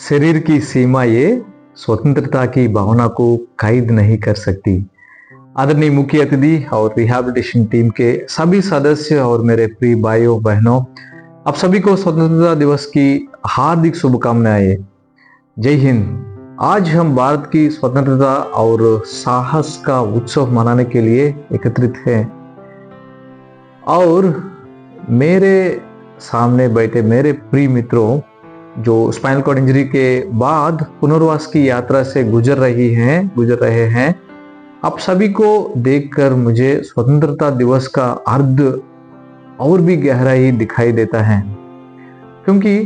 शरीर की सीमाएं स्वतंत्रता की भावना को कैद नहीं कर सकती। आदरणीय मुख्य अतिथि और रिहैबिलिटेशन टीम के सभी सदस्य और मेरे प्रिय भाइयों बहनों, आप सभी को स्वतंत्रता दिवस की हार्दिक शुभकामनाएं। जय हिंद। आज हम भारत की स्वतंत्रता और साहस का उत्सव मनाने के लिए एकत्रित हैं और मेरे सामने बैठे मेरे प्रिय मित्रों जो स्पाइनल कॉर्ड इंजरी के बाद पुनर्वास की यात्रा से गुजर रहे हैं, आप सभी को देखकर मुझे स्वतंत्रता दिवस का अर्थ और भी गहराई दिखाई देता है, क्योंकि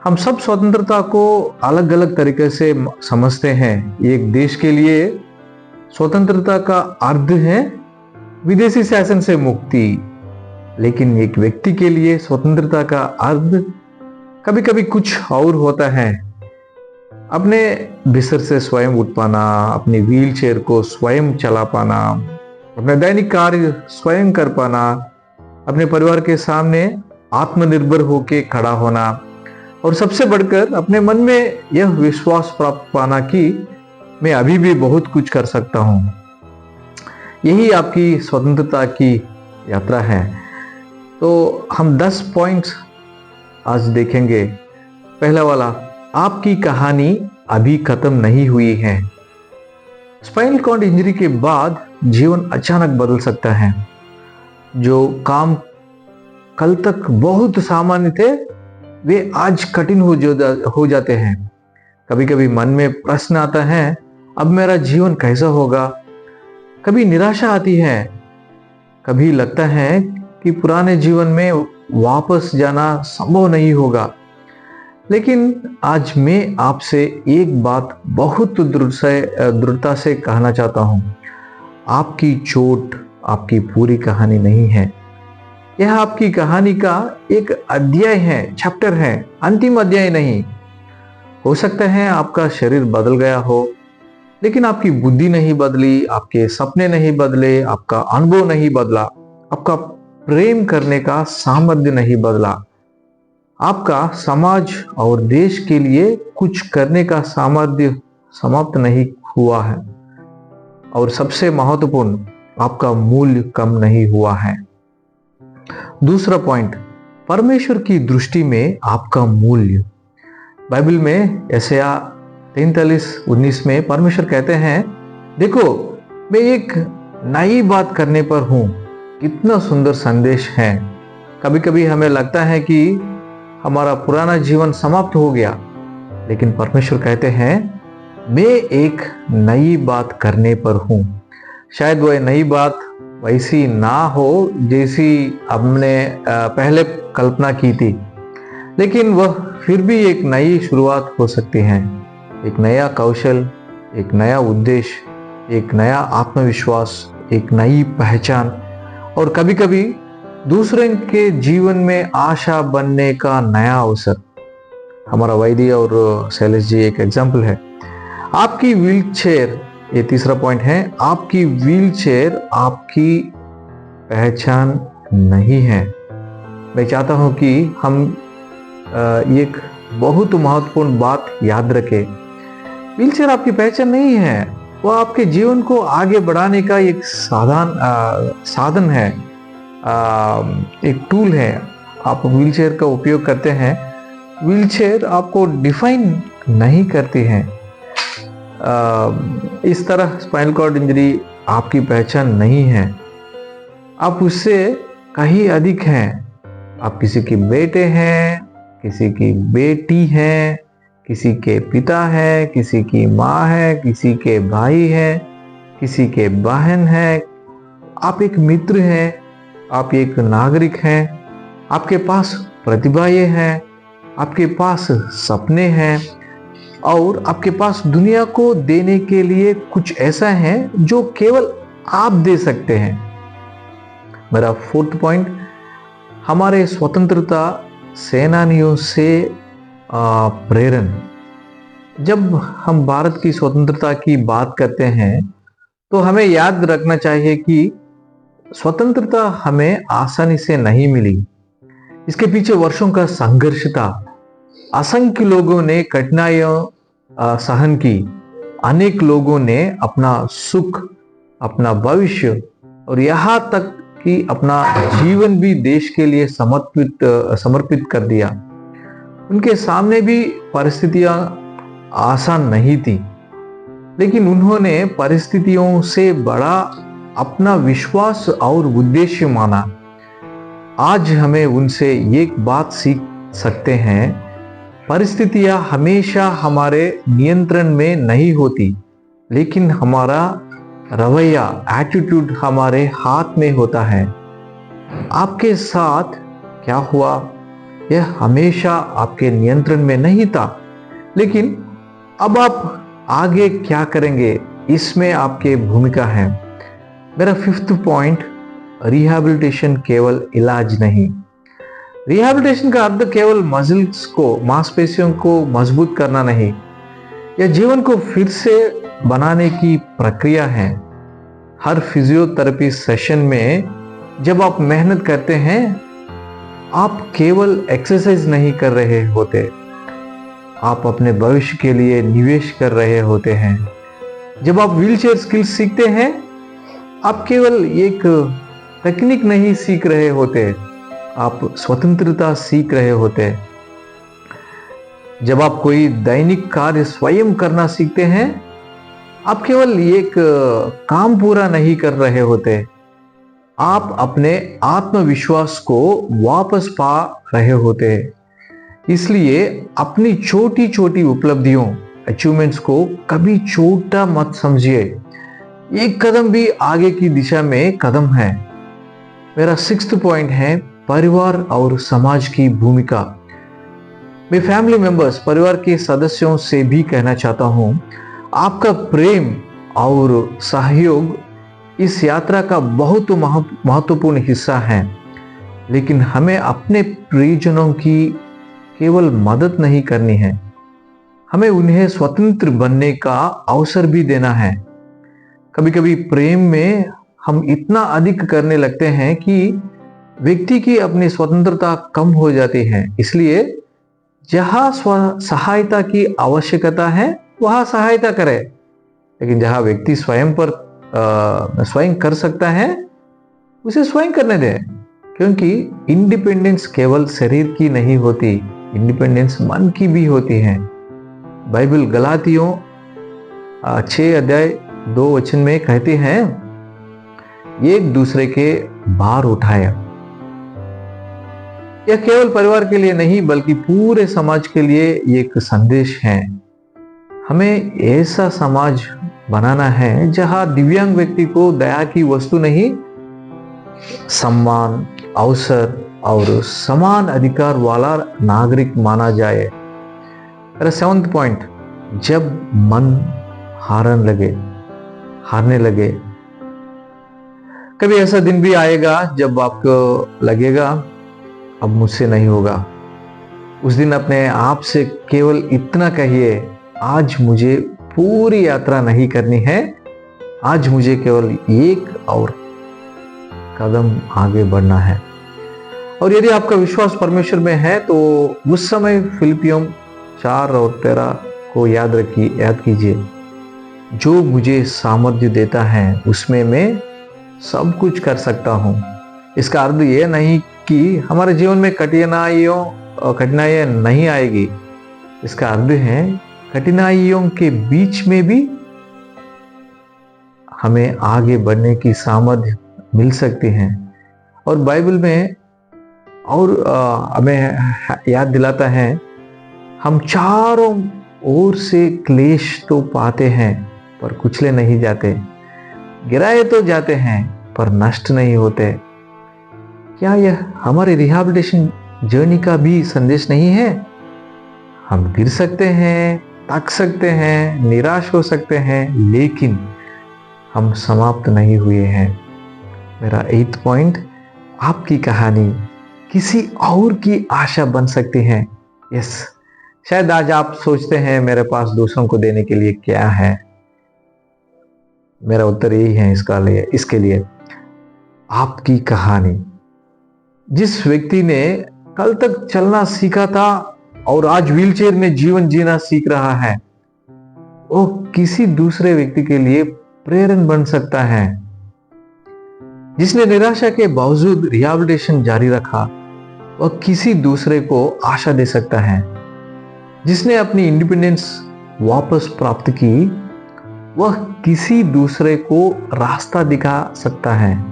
हम सब स्वतंत्रता को अलग अलग तरीके से समझते हैं। एक देश के लिए स्वतंत्रता का अर्थ है विदेशी शासन से मुक्ति, लेकिन एक व्यक्ति के लिए स्वतंत्रता का अर्थ कभी कभी कुछ और होता है। अपने बिस्तर से स्वयं उठ पाना, अपनी व्हील चेयर को स्वयं चला पाना, अपने दैनिक कार्य स्वयं कर पाना, अपने परिवार के सामने आत्मनिर्भर होकर खड़ा होना और सबसे बढ़कर अपने मन में यह विश्वास प्राप्त पाना कि मैं अभी भी बहुत कुछ कर सकता हूं। यही आपकी स्वतंत्रता की यात्रा है। तो हम 10 पॉइंट्स आज देखेंगे। पहला वाला, आपकी कहानी अभी खत्म नहीं हुई है। स्पाइनल कॉर्ड इंजरी के बाद जीवन अचानक बदल सकता है। जो काम कल तक बहुत सामान्य थे वे आज कठिन हो जाते हैं। कभी कभी मन में प्रश्न आता है, अब मेरा जीवन कैसा होगा। कभी निराशा आती है, कभी लगता है कि पुराने जीवन में वापस जाना संभव नहीं होगा। लेकिन आज मैं आपसे एक बात बहुत दृढ़ता से कहना चाहता हूं, आपकी चोट आपकी पूरी कहानी नहीं है। यह आपकी कहानी का एक अध्याय है, चैप्टर है, अंतिम अध्याय नहीं। हो सकता है आपका शरीर बदल गया हो, लेकिन आपकी बुद्धि नहीं बदली, आपके सपने नहीं बदले, आपका अनुभव नहीं बदला, आपका प्रेम करने का सामर्थ्य नहीं बदला, आपका समाज और देश के लिए कुछ करने का सामर्थ्य समाप्त नहीं हुआ है, और सबसे महत्वपूर्ण, आपका मूल्य कम नहीं हुआ है। दूसरा पॉइंट, परमेश्वर की दृष्टि में आपका मूल्य। बाइबल में यशायाह 43:19 में परमेश्वर कहते हैं, देखो मैं एक नई बात करने पर हूं। कितना सुंदर संदेश है। कभी कभी हमें लगता है कि हमारा पुराना जीवन समाप्त हो गया, लेकिन परमेश्वर कहते हैं मैं एक नई बात करने पर हूं। शायद वह नई बात वैसी ना हो जैसी हमने पहले कल्पना की थी, लेकिन वह फिर भी एक नई शुरुआत हो सकती है। एक नया कौशल, एक नया उद्देश्य, एक नया आत्मविश्वास, एक नई पहचान, और कभी कभी दूसरे के जीवन में आशा बनने का नया अवसर। हमारा वैद्य और शैलेश जी एक एग्जाम्पल है। आपकी व्हील चेयर, ये तीसरा पॉइंट है, आपकी व्हील चेयर आपकी पहचान नहीं है। मैं चाहता हूं कि हम एक बहुत महत्वपूर्ण बात याद रखें। व्हील चेयर आपकी पहचान नहीं है, वह आपके जीवन को आगे बढ़ाने का एक साधन है, एक टूल है। आप व्हील चेयर का उपयोग करते हैं। व्हील चेयर आपको डिफाइन नहीं करती है। इस तरह स्पाइनल कॉर्ड इंजरी आपकी पहचान नहीं है। आप उससे कहीं अधिक हैं। आप किसी के बेटे हैं, किसी की बेटी हैं, किसी के पिता है, किसी की माँ है, किसी के भाई है, किसी के बहन है। आप एक मित्र हैं, आप एक नागरिक हैं, आपके पास प्रतिभाएं हैं, आपके पास सपने हैं, और आपके पास दुनिया को देने के लिए कुछ ऐसा है जो केवल आप दे सकते हैं। मेरा 4th पॉइंट, हमारे स्वतंत्रता सेनानियों से प्रेरण। जब हम भारत की स्वतंत्रता की बात करते हैं तो हमें याद रखना चाहिए कि स्वतंत्रता हमें आसानी से नहीं मिली। इसके पीछे वर्षों का संघर्ष था। असंख्य लोगों ने कठिनाइयां सहन की। अनेक लोगों ने अपना सुख, अपना भविष्य और यहाँ तक कि अपना जीवन भी देश के लिए समर्पित कर दिया। उनके सामने भी परिस्थितियां आसान नहीं थी, लेकिन उन्होंने परिस्थितियों से बड़ा अपना विश्वास और उद्देश्य माना। आज हमें उनसे एक बात सीख सकते हैं, परिस्थितियां हमेशा हमारे नियंत्रण में नहीं होती, लेकिन हमारा रवैया, एटीट्यूड हमारे हाथ में होता है। आपके साथ क्या हुआ यह हमेशा आपके नियंत्रण में नहीं था, लेकिन अब आप आगे क्या करेंगे इसमें आपकी भूमिका है। मेरा 5th पॉइंट, रिहैबिलिटेशन केवल इलाज नहीं। रिहैबिलिटेशन का अर्थ केवल मसल्स को, मांसपेशियों को मजबूत करना नहीं, यह जीवन को फिर से बनाने की प्रक्रिया है। हर फिजियोथेरेपी सेशन में जब आप मेहनत करते हैं, आप केवल एक्सरसाइज नहीं कर रहे होते, आप अपने भविष्य के लिए निवेश कर रहे होते हैं। जब आप व्हीलचेयर स्किल्स सीखते हैं, आप केवल एक टेक्निक नहीं सीख रहे होते, आप स्वतंत्रता सीख रहे होते। जब आप कोई दैनिक कार्य स्वयं करना सीखते हैं, आप केवल एक काम पूरा नहीं कर रहे होते, आप अपने आत्मविश्वास को वापस पा रहे होते। इसलिए अपनी छोटी छोटी उपलब्धियों, अचीवमेंट्स को कभी छोटा मत समझिए। एक कदम भी आगे की दिशा में कदम है। मेरा 6th पॉइंट है, परिवार और समाज की भूमिका। मैं फैमिली मेंबर्स, परिवार के सदस्यों से भी कहना चाहता हूं, आपका प्रेम और सहयोग इस यात्रा का बहुत महत्वपूर्ण हिस्सा है। लेकिन हमें अपने प्रियजनों की केवल मदद नहीं करनी है, हमें उन्हें स्वतंत्र बनने का अवसर भी देना है। कभी कभी प्रेम में हम इतना अधिक करने लगते हैं कि व्यक्ति की अपनी स्वतंत्रता कम हो जाती है। इसलिए जहां सहायता की आवश्यकता है वहां सहायता करें, लेकिन जहां व्यक्ति स्वयं कर सकता है उसे स्वयं करने दें। क्योंकि इंडिपेंडेंस केवल शरीर की नहीं होती, इंडिपेंडेंस मन की भी होती है। बाइबल गलातियों 6 अध्याय 2 वचन में कहते हैं, एक दूसरे के भार उठाया। यह केवल परिवार के लिए नहीं बल्कि पूरे समाज के लिए एक संदेश है। हमें ऐसा समाज बनाना है जहां दिव्यांग व्यक्ति को दया की वस्तु नहीं, सम्मान, अवसर और समान अधिकार वाला नागरिक माना जाए। मेरा 7th पॉइंट, जब मन हारने लगे। कभी ऐसा दिन भी आएगा जब आपको लगेगा अब मुझसे नहीं होगा। उस दिन अपने आप से केवल इतना कहिए, आज मुझे पूरी यात्रा नहीं करनी है, आज मुझे केवल एक और कदम आगे बढ़ना है। और यदि आपका विश्वास परमेश्वर में है तो उस समय फिलिपियों 4 और 13 को याद कीजिए, जो मुझे सामर्थ्य देता है उसमें मैं सब कुछ कर सकता हूँ। इसका अर्थ यह नहीं कि हमारे जीवन में कठिनाइयां नहीं आएगी। इसका अर्थ है कठिनाइयों के बीच में भी हमें आगे बढ़ने की सामर्थ्य मिल सकती है। और बाइबल में और हमें याद दिलाता है, हम चारों ओर से क्लेश तो पाते हैं पर कुचले नहीं जाते, गिराए तो जाते हैं पर नष्ट नहीं होते। क्या यह हमारे रिहैबिलिटेशन जर्नी का भी संदेश नहीं है? हम गिर सकते हैं, थक सकते हैं, निराश हो सकते हैं, लेकिन हम समाप्त नहीं हुए हैं। मेरा 8th पॉइंट, आपकी कहानी किसी और की आशा बन सकती है। यस, शायद आज आप सोचते हैं मेरे पास दूसरों को देने के लिए क्या है। मेरा उत्तर यही है इसके लिए आपकी कहानी। जिस व्यक्ति ने कल तक चलना सीखा था और आज व्हीलचेयर में जीवन जीना सीख रहा है, वो किसी दूसरे व्यक्ति के लिए प्रेरणा बन सकता है। जिसने निराशा के बावजूद रिहैबिलिटेशन जारी रखा, वह किसी दूसरे को आशा दे सकता है। जिसने अपनी इंडिपेंडेंस वापस प्राप्त की, वह किसी दूसरे को रास्ता दिखा सकता है।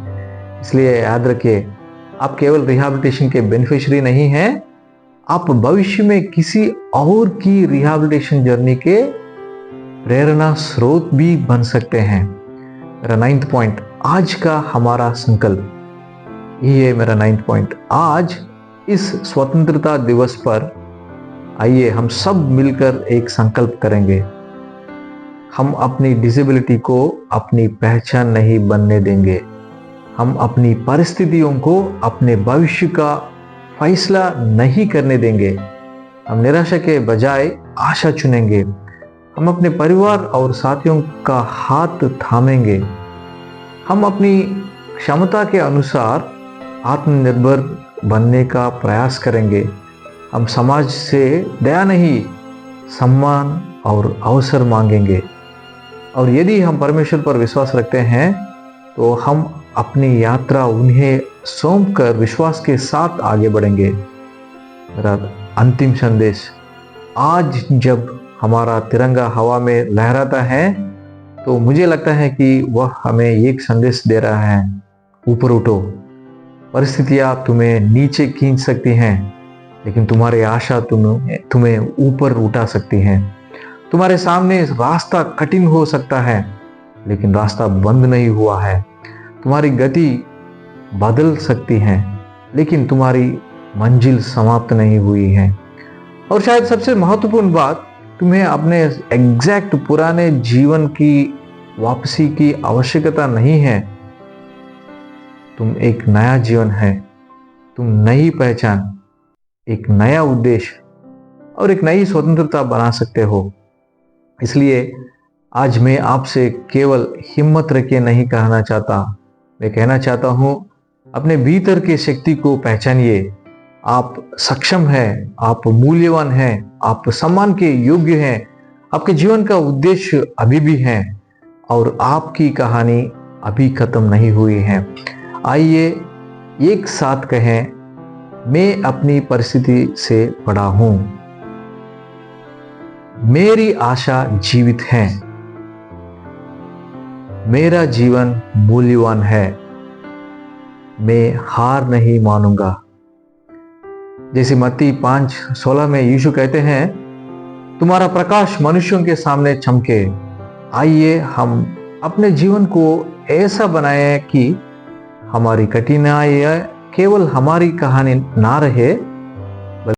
इसलिए याद रखिए, आप केवल रिहैबिलिटेशन के बेनिफिशियरी नहीं हैं, आप भविष्य में किसी और की रिहैबिलिटेशन जर्नी के प्रेरणा स्रोत भी बन सकते हैं। मेरा 9th पॉइंट, आज का हमारा संकल्प। ये है मेरा 9th पॉइंट। आज इस स्वतंत्रता दिवस पर आइए हम सब मिलकर एक संकल्प करेंगे। हम अपनी डिसेबिलिटी को अपनी पहचान नहीं बनने देंगे। हम अपनी परिस्थितियों को अपने भविष्य का फैसला नहीं करने देंगे। हम निराशा के बजाय आशा चुनेंगे। हम अपने परिवार और साथियों का हाथ थामेंगे। हम अपनी क्षमता के अनुसार आत्मनिर्भर बनने का प्रयास करेंगे। हम समाज से दया नहीं, सम्मान और अवसर मांगेंगे। और यदि हम परमेश्वर पर विश्वास रखते हैं, तो हम अपनी यात्रा उन्हें सौंप कर विश्वास के साथ आगे बढ़ेंगे। मेरा अंतिम संदेश, आज जब हमारा तिरंगा हवा में लहराता है, तो मुझे लगता है कि वह हमें एक संदेश दे रहा है, ऊपर उठो। परिस्थितियां तुम्हें नीचे खींच सकती हैं, लेकिन तुम्हारी आशा तुम्हें ऊपर उठा सकती हैं। तुम्हारे सामने रास्ता कठिन हो सकता है, लेकिन रास्ता बंद नहीं हुआ है। तुम्हारी गति बदल सकती है, लेकिन तुम्हारी मंजिल समाप्त नहीं हुई है। और शायद सबसे महत्वपूर्ण बात, तुम्हें अपने एग्जैक्ट पुराने जीवन की वापसी की आवश्यकता नहीं है। तुम एक नया जीवन है, तुम नई पहचान, एक नया उद्देश्य और एक नई स्वतंत्रता बना सकते हो। इसलिए आज मैं आपसे केवल हिम्मत रखिए नहीं कहना चाहता, मैं कहना चाहता हूं, अपने भीतर की शक्ति को पहचानिए। आप सक्षम हैं, आप मूल्यवान हैं, आप सम्मान के योग्य हैं। आपके जीवन का उद्देश्य अभी भी है और आपकी कहानी अभी खत्म नहीं हुई है। आइए एक साथ कहें, मैं अपनी परिस्थिति से बड़ा हूं, मेरी आशा जीवित है, मेरा जीवन मूल्यवान है, मैं हार नहीं मानूंगा। जैसे मत्ती 5:16 में यीशु कहते हैं, तुम्हारा प्रकाश मनुष्यों के सामने चमके। आइए हम अपने जीवन को ऐसा बनाएं कि हमारी कठिनाइयां केवल हमारी कहानी ना रहे,